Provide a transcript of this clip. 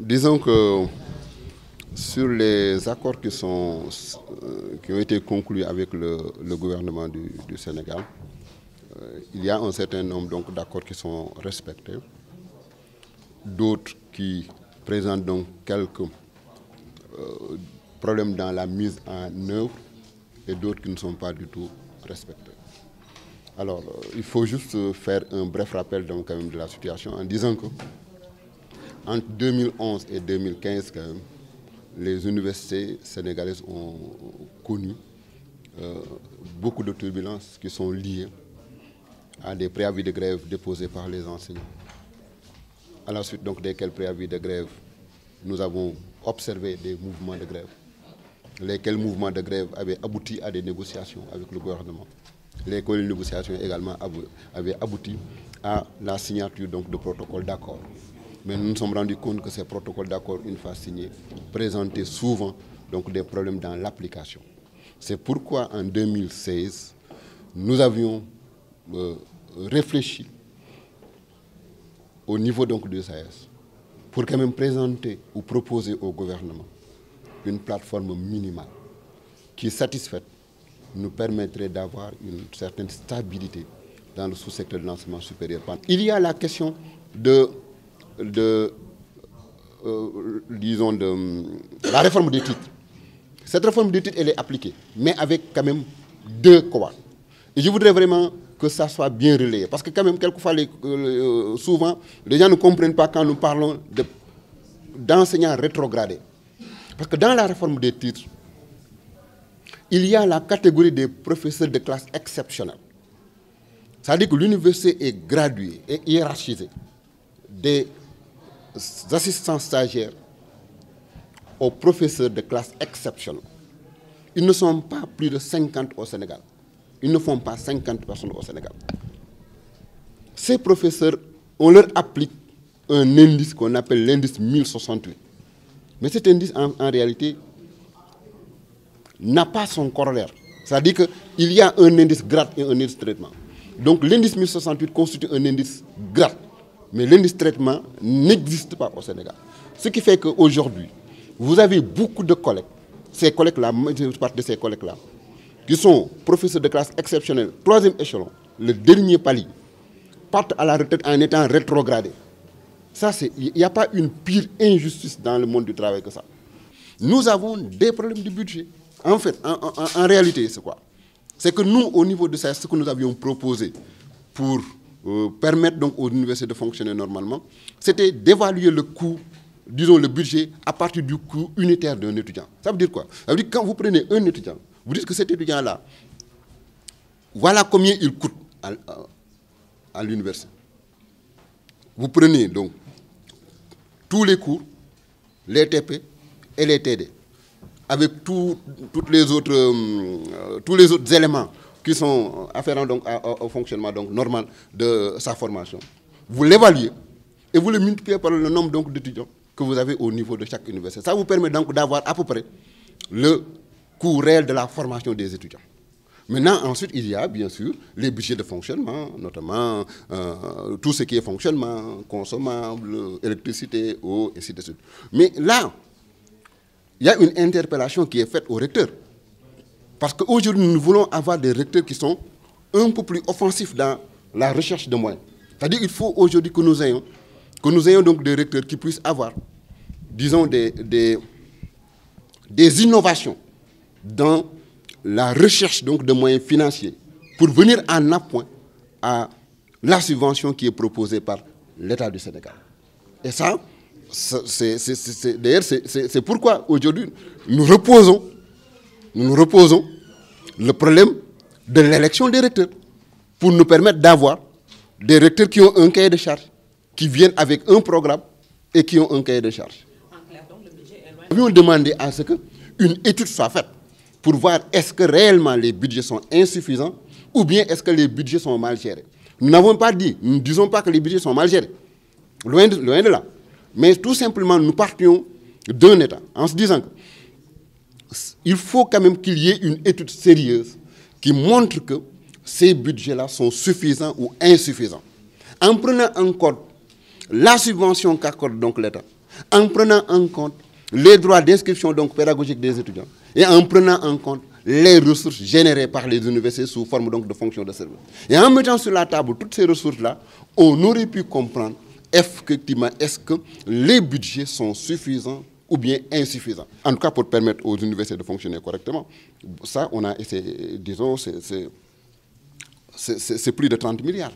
Disons que sur les accords qui ont été conclus avec le gouvernement du Sénégal, il y a un certain nombre d'accords qui sont respectés, d'autres qui présentent donc quelques problèmes dans la mise en œuvre et d'autres qui ne sont pas du tout respectés. Alors, il faut juste faire un bref rappel donc, quand même, de la situation en disant que entre 2011 et 2015, quand même, les universités sénégalaises ont connu beaucoup de turbulences qui sont liées à des préavis de grève déposés par les enseignants. À la suite donc desquels préavis de grève, nous avons observé des mouvements de grève, lesquels mouvements de grève avaient abouti à des négociations avec le gouvernement. Les négociations également avaient abouti à la signature donc, de protocoles d'accord. Mais nous nous sommes rendus compte que ces protocoles d'accord, une fois signés, présentaient souvent donc, des problèmes dans l'application. C'est pourquoi en 2016, nous avions réfléchi au niveau donc, du SAES pour quand même présenter ou proposer au gouvernement une plateforme minimale qui, satisfaite, nous permettrait d'avoir une certaine stabilité dans le sous-secteur de l'enseignement supérieur. Il y a la question disons de la réforme des titres. Cette réforme des titres, elle est appliquée, mais avec quand même deux cohortes. Et je voudrais vraiment que ça soit bien relayé, parce que quand même, quelquefois, souvent, les gens ne comprennent pas quand nous parlons d'enseignants rétrogradés. Parce que dans la réforme des titres, il y a la catégorie des professeurs de classe exceptionnelle. C'est-à-dire que l'université est graduée et hiérarchisée des assistants stagiaires aux professeurs de classe exceptionnelle. Ils ne sont pas plus de 50 au Sénégal. Ils ne font pas 50 personnes au Sénégal. Ces professeurs, on leur applique un indice qu'on appelle l'indice 1068. Mais cet indice, en réalité, n'a pas son corollaire. C'est-à-dire qu'il y a un indice grade et un indice traitement. Donc l'indice 1068 constitue un indice grade. Mais l'indice traitement n'existe pas au Sénégal. Ce qui fait qu'aujourd'hui, vous avez beaucoup de collègues, ces collègues-là, la majeure partie de ces collègues-là, qui sont professeurs de classe exceptionnelle, troisième échelon, le dernier palier, partent à la retraite en étant rétrogradés. Ça, il n'y a pas une pire injustice dans le monde du travail que ça. Nous avons des problèmes de budget. En fait, en réalité, c'est quoi? C'est que nous, au niveau de ça, ce que nous avions proposé pour permettre donc aux universités de fonctionner normalement, c'était d'évaluer le coût, disons le budget, à partir du coût unitaire d'un étudiant. Ça veut dire quoi? Ça veut dire que quand vous prenez un étudiant, vous dites que cet étudiant-là, voilà combien il coûte à l'université. Vous prenez donc tous les cours, les TP et les TD, avec tous les autres éléments qui sont afférents donc au fonctionnement donc normal de sa formation. Vous l'évaluez et vous le multipliez par le nombre d'étudiants que vous avez au niveau de chaque université. Ça vous permet donc d'avoir à peu près le coût réel de la formation des étudiants. Maintenant, ensuite, il y a bien sûr les budgets de fonctionnement, notamment tout ce qui est fonctionnement, consommable, électricité, eau, et ainsi de suite. Mais là, il y a une interpellation qui est faite au recteur. Parce qu'aujourd'hui, nous voulons avoir des recteurs qui sont un peu plus offensifs dans la recherche de moyens. C'est-à-dire qu'il faut aujourd'hui que nous ayons donc des recteurs qui puissent avoir, disons, des innovations dans la recherche donc, de moyens financiers pour venir en appoint à la subvention qui est proposée par l'État du Sénégal. Et ça, d'ailleurs, c'est pourquoi aujourd'hui, nous reposons le problème de l'élection des recteurs pour nous permettre d'avoir des recteurs qui ont un cahier de charge, qui viennent avec un programme et qui ont un cahier de charge. Nous avions demandé à ce qu'une étude soit faite pour voir est-ce que réellement les budgets sont insuffisants ou bien est-ce que les budgets sont mal gérés. Nous n'avons pas dit, nous ne disons pas que les budgets sont mal gérés, loin de là. Mais tout simplement, nous partions d'un État en se disant qu'il faut quand même qu'il y ait une étude sérieuse qui montre que ces budgets-là sont suffisants ou insuffisants. En prenant en compte la subvention qu'accorde donc l'État, en prenant en compte les droits d'inscription donc pédagogique des étudiants et en prenant en compte les ressources générées par les universités sous forme donc de fonction de service. Et en mettant sur la table toutes ces ressources-là, on aurait pu comprendre effectivement est-ce que les budgets sont suffisants ou bien insuffisants. En tout cas, pour permettre aux universités de fonctionner correctement. Ça, on a essayé, disons, c'est plus de 30 milliards.